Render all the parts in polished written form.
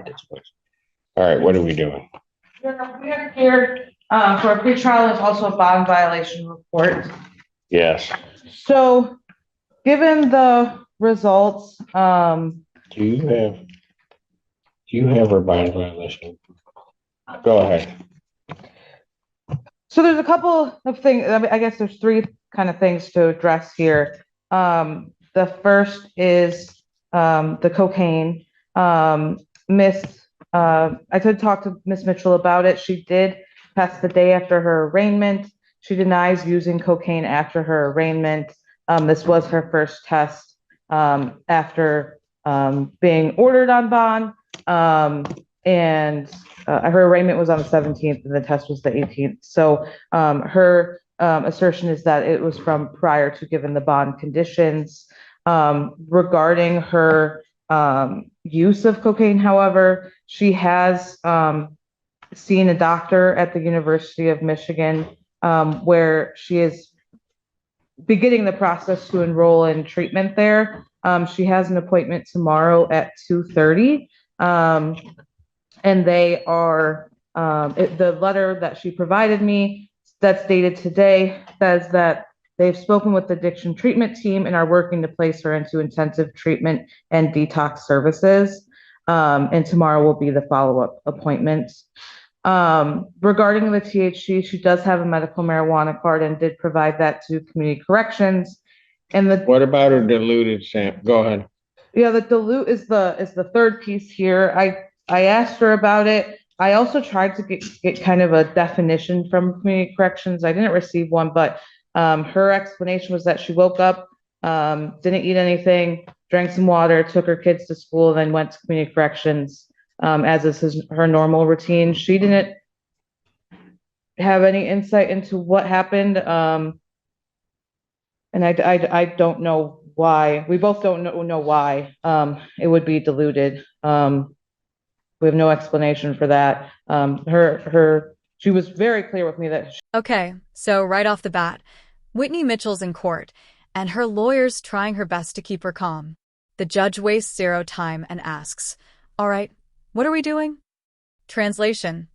at this place. All right, what are we doing? We are here for a pretrial and also a bond violation report. Yes. So, given the results, Do you have a bond violation? Go ahead. so there's a couple of things. I guess there's three kind of things to address here. The first is the cocaine. I could talk to Miss Mitchell about it. She did pass the day after her arraignment. She denies using cocaine after her arraignment. This was her first test after being ordered on bond. And her arraignment was on the 17th and the test was the 18th. So her assertion is that it was from prior to given the bond conditions. Regarding her use of cocaine, however, she has seen a doctor at the University of Michigan where she is beginning the process to enroll in treatment there. She has an appointment tomorrow at 2:30. And they are, the letter that she provided me that's dated today says that they've spoken with the addiction treatment team and are working to place her into intensive treatment and detox services. And tomorrow will be the follow-up appointment. Regarding the THC, she does have a medical marijuana card and did provide that to community corrections. And what about her diluted sample? Go ahead. Yeah, the dilute is the third piece here. I asked her about it. I also tried to get kind of a definition from community corrections. I didn't receive one, but her explanation was that she woke up, didn't eat anything, drank some water, took her kids to school, and then went to community corrections, as is her normal routine. She didn't have any insight into what happened, and I don't know why. We both don't know why it would be diluted. We have no explanation for that. She was very clear with me that. Okay, so right off the bat, Whitney Mitchell's in court, and her lawyer's trying her best to keep her calm. The judge wastes zero time and asks, "All right, what are we doing?" Translation: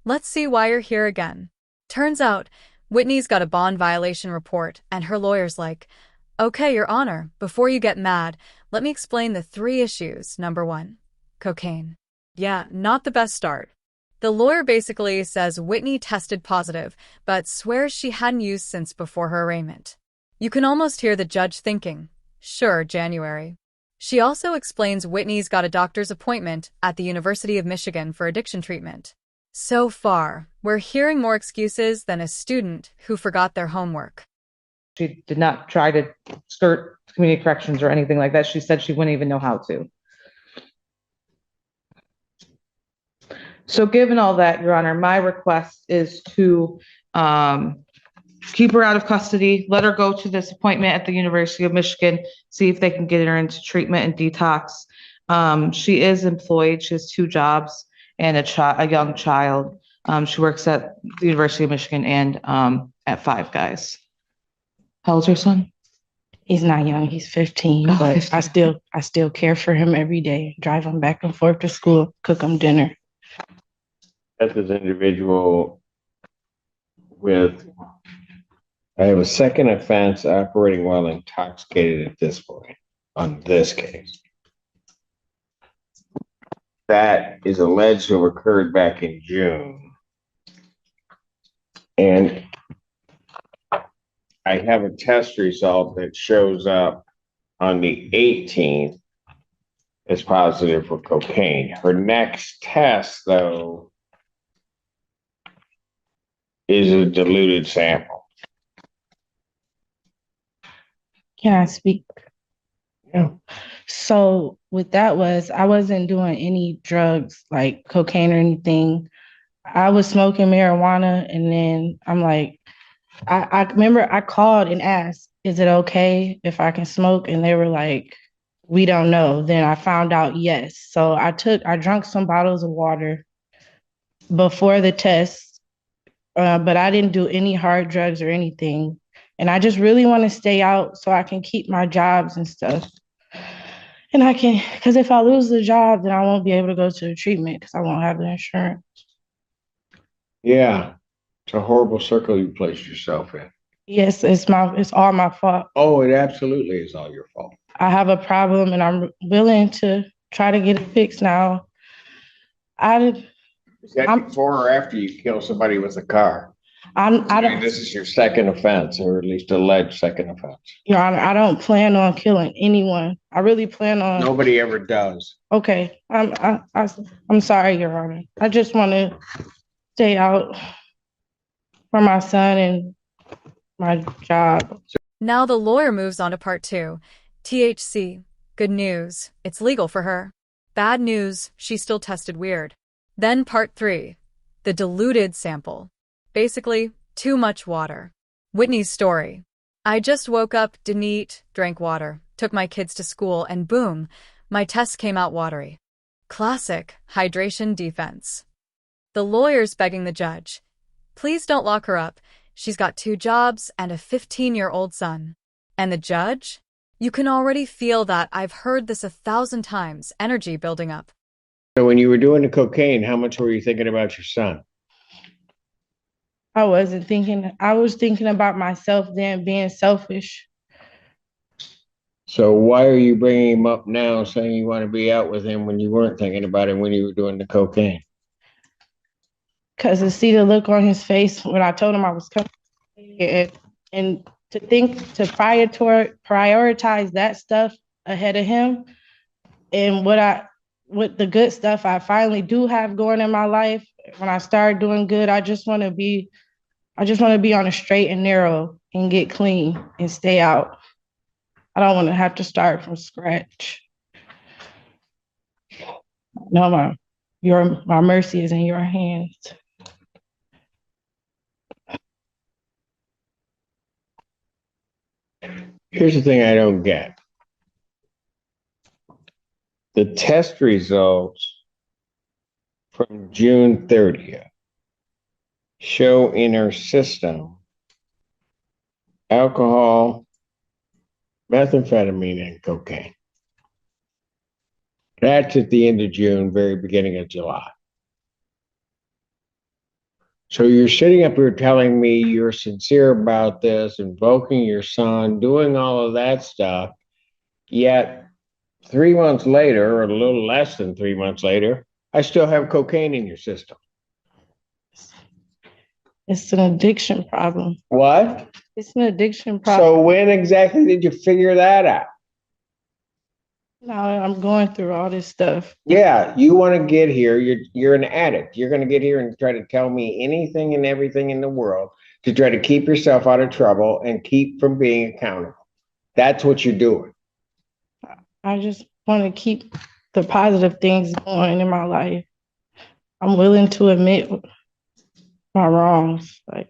let's see why you're here again. Turns out, Whitney's got a bond violation report, and her lawyer's like, "Okay, Your Honor, before you get mad, let me explain the three issues. Number one, cocaine." Yeah, not the best start. The lawyer basically says Whitney tested positive, but swears she hadn't used since before her arraignment. You can almost hear the judge thinking, sure, January. She also explains Whitney's got a doctor's appointment at the University of Michigan for addiction treatment. So far, we're hearing more excuses than a student who forgot their homework. She did not try to skirt community corrections or anything like that. She said she wouldn't even know how to. So given all that, Your Honor, my request is to keep her out of custody, let her go to this appointment at the University of Michigan, see if they can get her into treatment and detox. She is employed. She has two jobs and a young child. She works at the University of Michigan and at Five Guys. How old's your son? He's not young. He's 15, but 15. I still care for him every day. Drive him back and forth to school, cook him dinner. That's this individual with, I have a second offense operating while intoxicated at this point on this case. That is alleged to have occurred back in June. And I have a test result that shows up on the 18th as positive for cocaine. Her next test, though, is a diluted sample. Can I speak? Yeah. So with that I wasn't doing any drugs like cocaine or anything. I was smoking marijuana, and then I'm like, I remember I called and asked, is it okay if I can smoke? And they were like, we don't know. Then I found out yes. So I drank some bottles of water before the test. But I didn't do any hard drugs or anything. And I just really want to stay out so I can keep my jobs and stuff. And I can, because if I lose the job, then I won't be able to go to the treatment because I won't have the insurance. Yeah, it's a horrible circle you placed yourself in. Yes, it's all my fault. Oh, it absolutely is all your fault. I have a problem and I'm willing to try to get it fixed now. I Is that I'm- before or after you kill somebody with a car? I I mean, don't, this is your second offense, or at least alleged second offense. Your Honor, I don't plan on killing anyone. I really plan on. Nobody ever does. Okay, I'm sorry, Your Honor. I just want to stay out for my son and my job. Now the lawyer moves on to part 2. THC. Good news. It's legal for her. Bad news. She still tested weird. Then part 3. The diluted sample. Basically, too much water. Whitney's story. I just woke up, didn't eat, drank water, took my kids to school, and boom, my test came out watery. Classic hydration defense. The lawyer's begging the judge, please don't lock her up. She's got 2 jobs and a 15-year-old son. And the judge? You can already feel that I've heard this 1,000 times, energy building up. So when you were doing the cocaine, how much were you thinking about your son? I wasn't thinking, I was thinking about myself then, being selfish. So why are you bringing him up now, saying you want to be out with him when you weren't thinking about him when you were doing the cocaine? Because to see the look on his face when I told him I was coming, and to think to prioritize that stuff ahead of him, and what the good stuff I finally do have going in my life. When I start doing good, I just want to be on a straight and narrow and get clean and stay out. I don't want to have to start from scratch. No, my mercy is in your hands. Here's the thing I don't get. The test results from June 30th show in her system alcohol, methamphetamine, and cocaine. That's at the end of June, very beginning of July. So you're sitting up here telling me you're sincere about this, invoking your son, doing all of that stuff, yet 3 months later, or a little less than 3 months later, I still have cocaine in your system. It's an addiction problem. What? It's an addiction problem. So when exactly did you figure that out? Now I'm going through all this stuff. Yeah, you want to get here. You're an addict. You're going to get here and try to tell me anything and everything in the world to try to keep yourself out of trouble and keep from being accountable. That's what you're doing. I just want to keep the positive things going in my life. I'm willing to admit my wrongs. Like,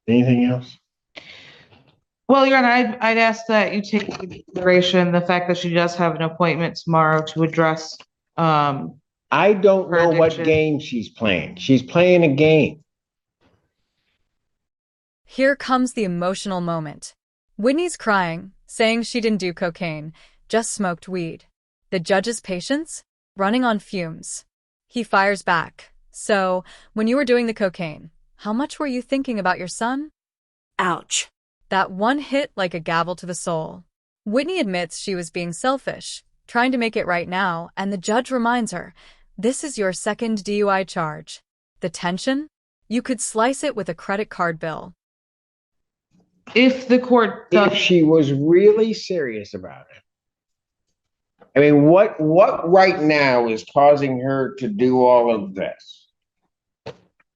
Anything else? Well, Your Honor, I'd ask that you take into consideration the fact that she does have an appointment tomorrow to address, I don't her know what addiction. game she's playing. She's playing a game. Here comes the emotional moment. Whitney's crying, saying she didn't do cocaine, just smoked weed. The judge's patience? Running on fumes. He fires back. So, when you were doing the cocaine, how much were you thinking about your son? Ouch. That one hit like a gavel to the soul. Whitney admits she was being selfish, trying to make it right now, and the judge reminds her, this is your second DUI charge. The tension? You could slice it with a credit card bill. If the court If does, she was really serious about it. I mean, what right now is causing her to do all of this?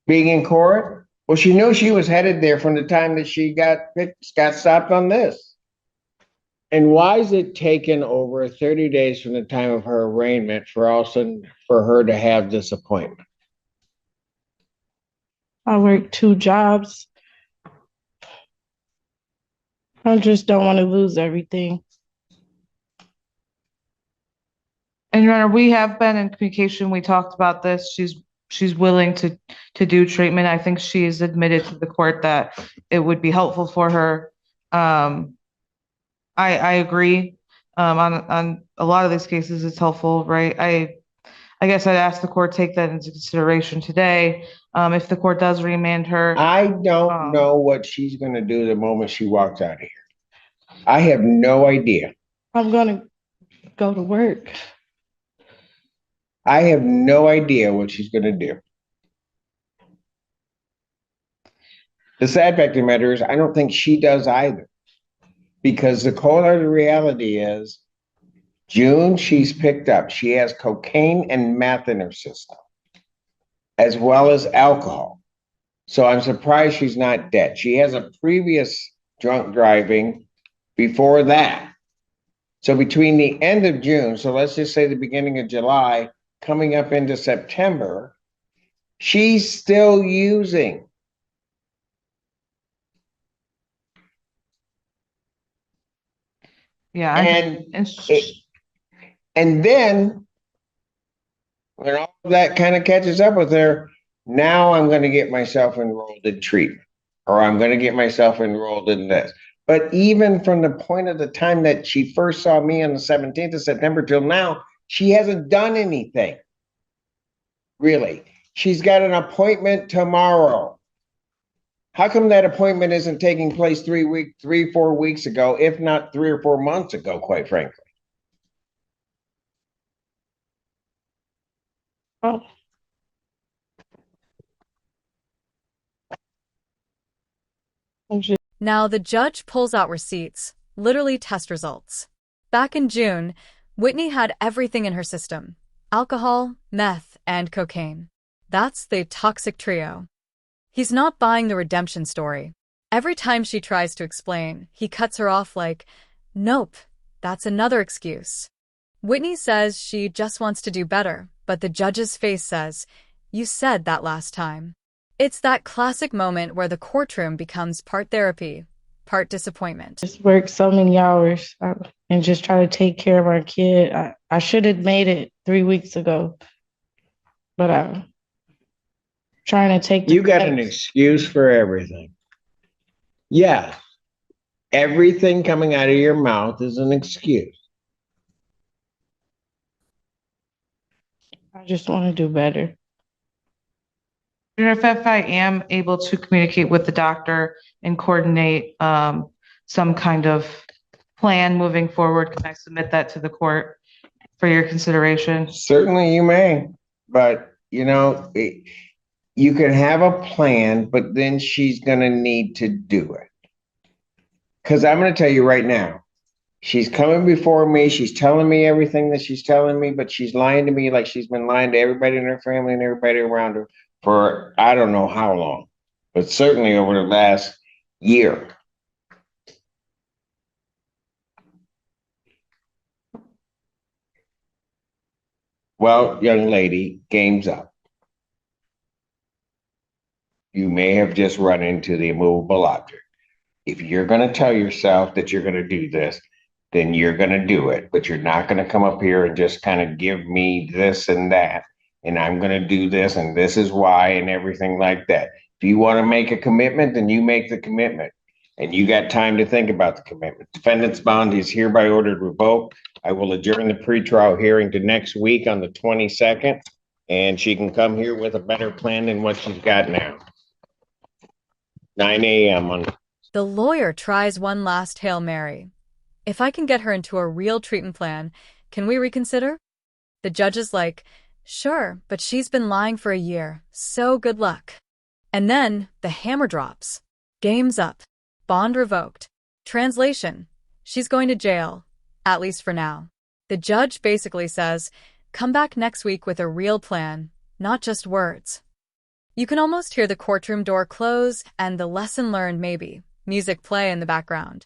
Being in court? Well, she knew she was headed there from the time that she got stopped on this. And why is it taken over 30 days from the time of her arraignment for all of a sudden for her to have this appointment? I work 2 jobs. I just don't want to lose everything. and Your Honor, we have been in communication. We talked about this. She's she's willing to do treatment. I think she's admitted to the court that it would be helpful for her. I agree. On a lot of these cases, it's helpful, right? I guess I'd ask the court take that into consideration today. If the court does remand her, I don't know what she's gonna do the moment she walks out of here. I have no idea. I'm gonna go to work. I have no idea what she's gonna do. The sad fact of the matter is, I don't think she does either. Because the cold hard reality is, June, she's picked up. She has cocaine and meth in her system, as well as alcohol. So I'm surprised she's not dead. She has a previous drunk driving before that. So between the end of June, so let's just say the beginning of July, coming up into September, she's still using. yeah, And then when all of that kind of catches up with her, now I'm going to get myself enrolled in treatment, or I'm going to get myself enrolled in this. But even from the point of the time that she first saw me on the 17th of September till now, she hasn't done anything. Really. She's got an appointment tomorrow. How come that appointment isn't taking place 4 weeks ago, if not 3 or 4 months ago, quite frankly? Oh, I'm just Now the judge pulls out receipts, literally test results. Back in June, Whitney had everything in her system: alcohol, meth, and cocaine. That's the toxic trio. He's not buying the redemption story. Every time she tries to explain, he cuts her off like, "Nope, that's another excuse." Whitney says she just wants to do better, but the judge's face says, "You said that last time." It's that classic moment where the courtroom becomes part therapy, part disappointment. just work so many hours and just try to take care of our kid. I should have made it 3 weeks ago, but I'm trying to take. You got an excuse for everything. Yeah. Everything coming out of your mouth is an excuse. I just want to do better. if I am able to communicate with the doctor and coordinate some kind of plan moving forward, can I submit that to the court for your consideration? Certainly you may, but you know, you can have a plan, but then she's going to need to do it. Because I'm going to tell you right now, she's coming before me. She's telling me everything that she's telling me, but she's lying to me like she's been lying to everybody in her family and everybody around her for I don't know how long, but certainly over the last year. Well, young lady, game's up. You may have just run into the immovable object. If you're going to tell yourself that you're going to do this, then you're going to do it. But you're not going to come up here and just kind of give me this and that. And I'm going to do this and this is why and everything like that. If you want to make a commitment, then you make the commitment. And you got time to think about the commitment. Defendant's bond is hereby ordered revoked. I will adjourn the pretrial hearing to next week on the 22nd. And she can come here with a better plan than what she's got now. 9 a.m. on. The lawyer tries one last Hail Mary. If I can get her into a real treatment plan, can we reconsider? The judge is like, sure, but she's been lying for a year, so good luck. And then the hammer drops. Game's up. Bond revoked. Translation: she's going to jail, at least for now. The judge basically says, come back next week with a real plan, not just words. You can almost hear the courtroom door close and the lesson learned maybe, music play in the background.